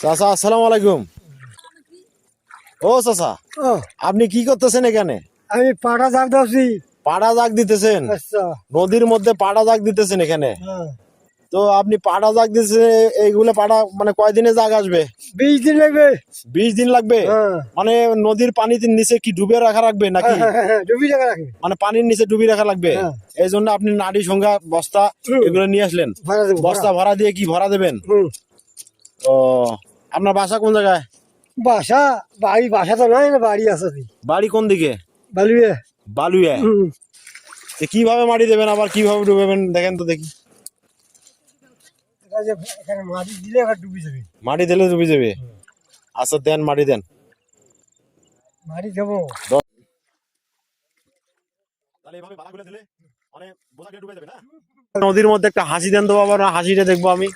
চাচা আসসালামু আলাইকুম। ও চাচা, ও, আপনি কি করতেছেন এখানে? আমি পাটা জাগ দিচ্ছি। পাড়া জাগ দিতেছেন? আচ্ছা। নদীর মধ্যে পাড়া জাগ দিতেছেন এখানে? হ্যাঁ। তো আপনি পাড়া জাগ দিতেছেন, এইগুলো পাড়া মানে কয়দিনে জাগ আসবে? 20 দিন লাগবে। 20 দিন লাগবে? হ্যাঁ। মানে নদীর পানিতে নিচে কি ডুবে রাখা রাখবে নাকি? হ্যাঁ, ডুবি টাকা রাখবে। মানে পানির নিচে ডুবি রাখা লাগবে। হ্যাঁ। এই জন্য আপনি নাড়ি সংখ্যা বস্তা এগুলো নিয়ে আসলেন। ভাড়া দেবো, বস্তা ভরা দিয়ে কি ভরা দেবেন? হুম। ও, আপনার বাসা কোন জায়গায়? বাসা, বাসা তো নাই, না বাড়ি আছে। বাড়ি কোন দিকে? বালুয়ে। বালুয়া? হুম। কিভাবে মাটি দেবেন আবার কিভাবে ডুবেবেন দেখেন তো দেখি। এখানে মাটি দিলে এবার ডুবি যাবে। মাটি দিলে ডুবে যাবে? আচ্ছা দেন, মাটি দেন। মাটি দেবো। নদীর মধ্যে একটা হাসি দেন তো বাবা, না হাসিটা দেখবো আমি।